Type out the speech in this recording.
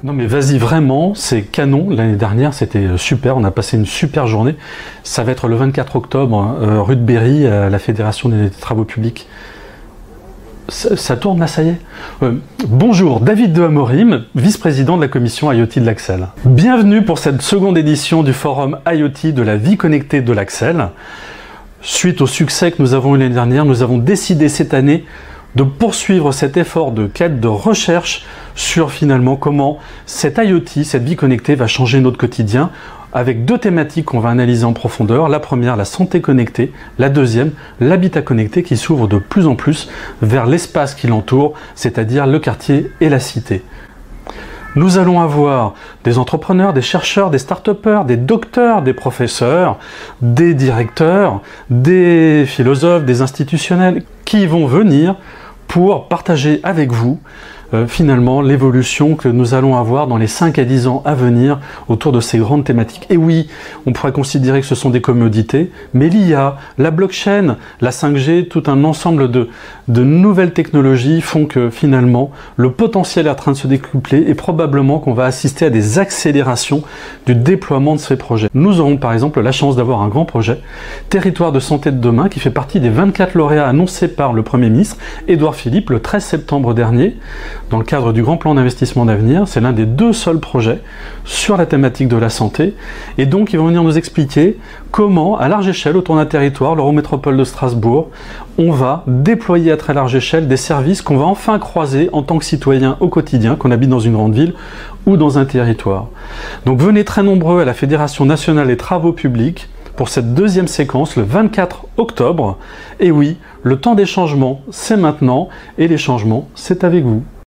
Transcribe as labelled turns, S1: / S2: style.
S1: Non mais vas-y vraiment, c'est canon. L'année dernière c'était super, on a passé une super journée. Ça va être le 24 octobre, rue de Berry, à la Fédération des Travaux Publics. Ça tourne là, ça y est. Bonjour, David de Amorim, vice-président de la commission IoT de l'Axel. Bienvenue pour cette seconde édition du forum IoT de la vie connectée de l'Axel. Suite au succès que nous avons eu l'année dernière, nous avons décidé cette année de poursuivre cet effort de quête, de recherche sur finalement comment cette IoT, cette vie connectée va changer notre quotidien, avec deux thématiques qu'on va analyser en profondeur. La première, la santé connectée. La deuxième, l'habitat connecté qui s'ouvre de plus en plus vers l'espace qui l'entoure, c'est-à-dire le quartier et la cité. Nous allons avoir des entrepreneurs, des chercheurs, des start-upers, des docteurs, des professeurs, des directeurs, des philosophes, des institutionnels qui vont venir pour partager avec vous finalement l'évolution que nous allons avoir dans les 5 à 10 ans à venir autour de ces grandes thématiques. Et oui, on pourrait considérer que ce sont des commodités, mais l'IA, la blockchain, la 5G, tout un ensemble de nouvelles technologies font que finalement le potentiel est en train de se décupler et probablement qu'on va assister à des accélérations du déploiement de ces projets. Nous aurons par exemple la chance d'avoir un grand projet, Territoire de santé de demain, qui fait partie des 24 lauréats annoncés par le Premier ministre Édouard Philippe le 13 septembre dernier, dans le cadre du grand plan d'investissement d'avenir. C'est l'un des 2 seuls projets sur la thématique de la santé. Et donc, ils vont venir nous expliquer comment, à large échelle, autour d'un territoire, l'Eurométropole de Strasbourg, on va déployer à très large échelle des services qu'on va enfin croiser en tant que citoyen au quotidien, qu'on habite dans une grande ville ou dans un territoire. Donc, venez très nombreux à la Fédération nationale des travaux publics pour cette deuxième séquence, le 24 octobre. Et oui, le temps des changements, c'est maintenant, et les changements, c'est avec vous.